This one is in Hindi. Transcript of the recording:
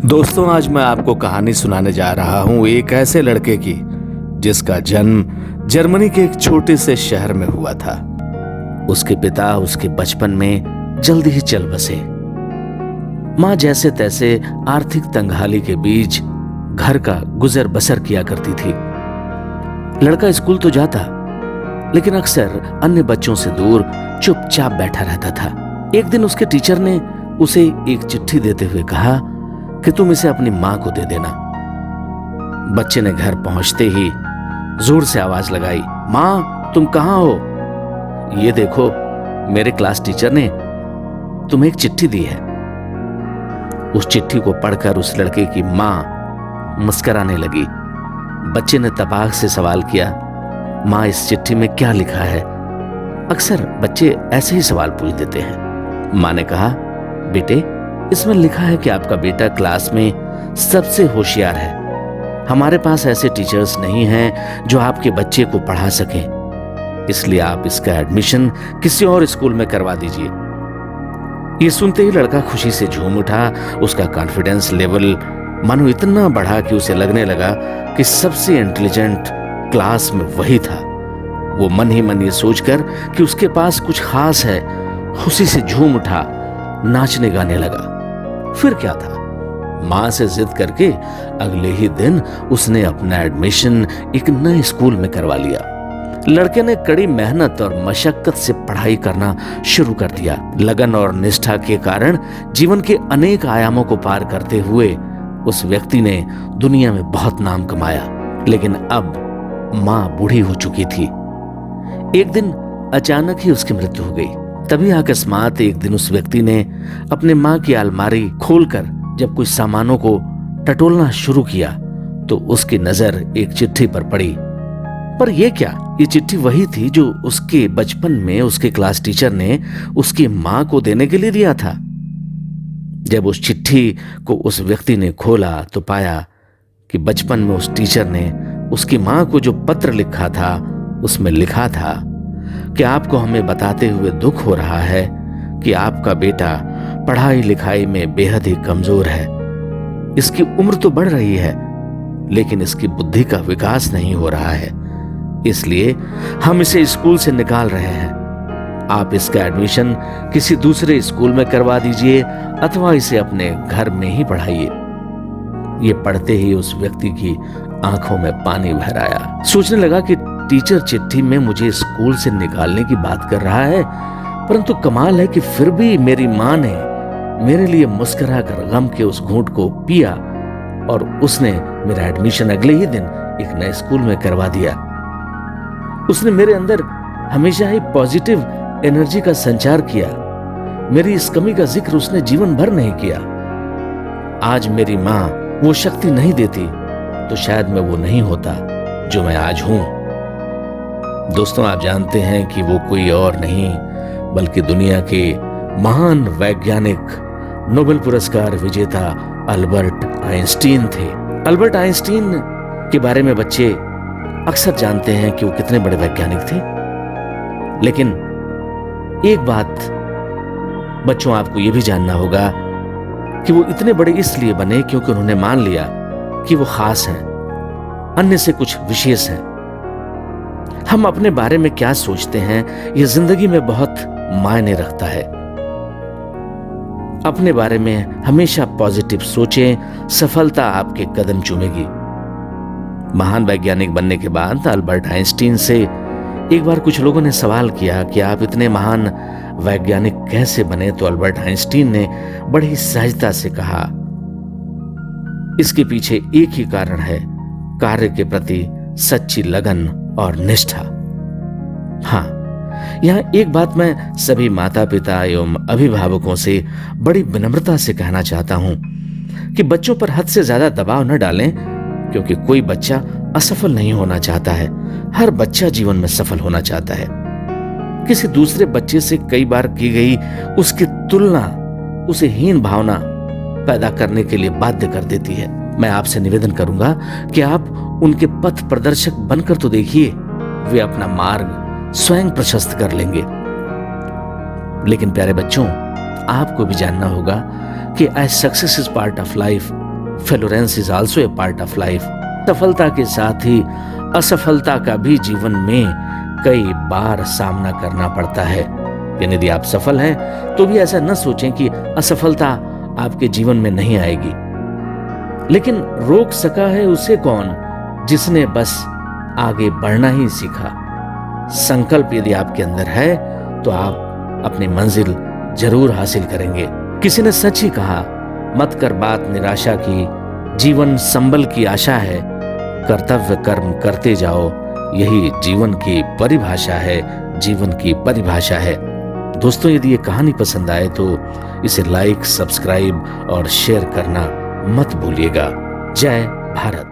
दोस्तों, आज मैं आपको कहानी सुनाने जा रहा हूं एक ऐसे लड़के की जिसका जन्म जर्मनी के एक छोटे से शहर में हुआ था। उसके पिता उसके बचपन में जल्दी ही चल बसे। मां जैसे तैसे आर्थिक तंगहाली के बीच घर का गुजर बसर किया करती थी। लड़का स्कूल तो जाता, लेकिन अक्सर अन्य बच्चों से दूर चुपचाप बैठा रहता था। एक दिन उसके टीचर ने उसे एक चिट्ठी देते हुए कहा कि तुम इसे अपनी मां को दे देना। बच्चे ने घर पहुंचते ही जोर से आवाज लगाई, मां तुम कहां हो? ये देखो, मेरे क्लास टीचर ने तुम्हें एक चिट्ठी दी है। उस चिट्ठी को पढ़कर उस लड़के की मां मुस्कुराने लगी। बच्चे ने तपाक से सवाल किया, मां इस चिट्ठी में क्या लिखा है? अक्सर बच्चे ऐसे ही सवाल पूछ देते हैं। मां ने कहा, बेटे इसमें लिखा है कि आपका बेटा क्लास में सबसे होशियार है। हमारे पास ऐसे टीचर्स नहीं हैं जो आपके बच्चे को पढ़ा सकें, इसलिए आप इसका एडमिशन किसी और स्कूल में करवा दीजिए। ये सुनते ही लड़का खुशी से झूम उठा। उसका कॉन्फिडेंस लेवल मानो इतना बढ़ा कि उसे लगने लगा कि सबसे इंटेलिजेंट क्लास में वही था। वो मन ही मन ये सोचकर कि उसके पास कुछ खास है, खुशी से झूम उठा, नाचने गाने लगा। फिर क्या था, मां से जिद करके अगले ही दिन उसने अपना एडमिशन एक नए स्कूल में करवा लिया। लड़के ने कड़ी मेहनत और मशक्कत से पढ़ाई करना शुरू कर दिया। लगन और निष्ठा के कारण जीवन के अनेक आयामों को पार करते हुए उस व्यक्ति ने दुनिया में बहुत नाम कमाया। लेकिन अब मां बूढ़ी हो चुकी थी। एक दिन अचानक ही उसकी मृत्यु हो गई। तभी अकस्मात एक दिन उस व्यक्ति ने अपने मां की अलमारी खोलकर जब कुछ सामानों को टटोलना शुरू किया तो उसकी नजर एक चिट्ठी पर पड़ी। पर यह क्या, ये चिट्ठी वही थी जो उसके बचपन में उसके क्लास टीचर ने उसकी मां को देने के लिए दिया था। जब उस चिट्ठी को उस व्यक्ति ने खोला तो पाया कि बचपन में उस टीचर ने उसकी मां को जो पत्र लिखा था उसमें लिखा था कि आपको हमें बताते हुए दुख हो रहा है कि आपका बेटा पढ़ाई लिखाई में बेहद ही कमजोर है। इसकी उम्र तो बढ़ रही है, लेकिन इसकी बुद्धि का विकास नहीं हो रहा है, इसलिए हम इसे स्कूल से निकाल रहे हैं। आप इसका एडमिशन किसी दूसरे स्कूल में करवा दीजिए अथवा इसे अपने घर में ही पढ़ाइए। ये पढ़ते ही उस व्यक्ति की आंखों में पानी भर आया। सोचने लगा कि टीचर चिट्ठी में मुझे स्कूल से निकालने की बात कर रहा है, परंतु कमाल है कि फिर भी मेरी मां ने मेरे लिए मुस्कुराकर गम के उस घूंट को पिया और उसने मेरा एडमिशन अगले ही दिन एक नए स्कूल में करवा दिया। उसने मेरे अंदर हमेशा ही पॉजिटिव एनर्जी का संचार किया। मेरी इस कमी का जिक्र उसने जीवन भर नहीं किया। आज मेरी मां वो शक्ति नहीं देती तो शायद मैं वो नहीं होता जो मैं आज हूं। दोस्तों, आप जानते हैं कि वो कोई और नहीं बल्कि दुनिया के महान वैज्ञानिक नोबेल पुरस्कार विजेता अल्बर्ट आइंस्टीन थे। अल्बर्ट आइंस्टीन के बारे में बच्चे अक्सर जानते हैं कि वो कितने बड़े वैज्ञानिक थे, लेकिन एक बात बच्चों आपको यह भी जानना होगा कि वो इतने बड़े इसलिए बने क्योंकि उन्होंने मान लिया कि वो खास हैं, अन्य से कुछ विशेष हैं। हम अपने बारे में क्या सोचते हैं यह जिंदगी में बहुत मायने रखता है। अपने बारे में हमेशा पॉजिटिव सोचें, सफलता आपके कदम चूमेगी। महान वैज्ञानिक बनने के बाद अल्बर्ट आइंस्टीन से एक बार कुछ लोगों ने सवाल किया कि आप इतने महान वैज्ञानिक कैसे बने, तो अल्बर्ट आइंस्टीन ने बड़ी सहजता से कहा, इसके पीछे एक ही कारण है, कार्य के प्रति सच्ची लगन और निष्ठा। हां, यहां एक बात मैं सभी माता पिता एवं अभिभावकों से बड़ी विनम्रता से कहना चाहता हूं कि बच्चों पर हद से ज्यादा दबाव न डालें, क्योंकि कोई बच्चा असफल नहीं होना चाहता है। हर बच्चा जीवन में सफल होना चाहता है। किसी दूसरे बच्चे से कई बार की गई उसकी तुलना उसे हीन भावना पैदा करने के लिए बाध्य कर देती है। मैं आपसे निवेदन करूंगा कि आप उनके पथ प्रदर्शक बनकर तो देखिए, वे अपना मार्ग स्वयं प्रशस्त कर लेंगे। लेकिन प्यारे बच्चों, आपको भी जानना होगा कि as success is part of life, failure is also a part of life. सफलता के साथ ही असफलता का भी जीवन में कई बार सामना करना पड़ता है। यानी यदि आप सफल हैं तो भी ऐसा न सोचें कि असफलता आपके जीवन में नहीं आएगी। लेकिन रोक सका है उसे कौन, जिसने बस आगे बढ़ना ही सीखा। संकल्प यदि आपके अंदर है तो आप अपनी मंजिल जरूर हासिल करेंगे। किसी ने सच ही कहा, मत कर बात निराशा की, जीवन संबल की आशा है, कर्तव्य कर्म करते जाओ, यही जीवन की परिभाषा है, जीवन की परिभाषा है। दोस्तों, यदि ये कहानी पसंद आए तो इसे लाइक, सब्सक्राइब और शेयर करना मत भूलिएगा। जय भारत।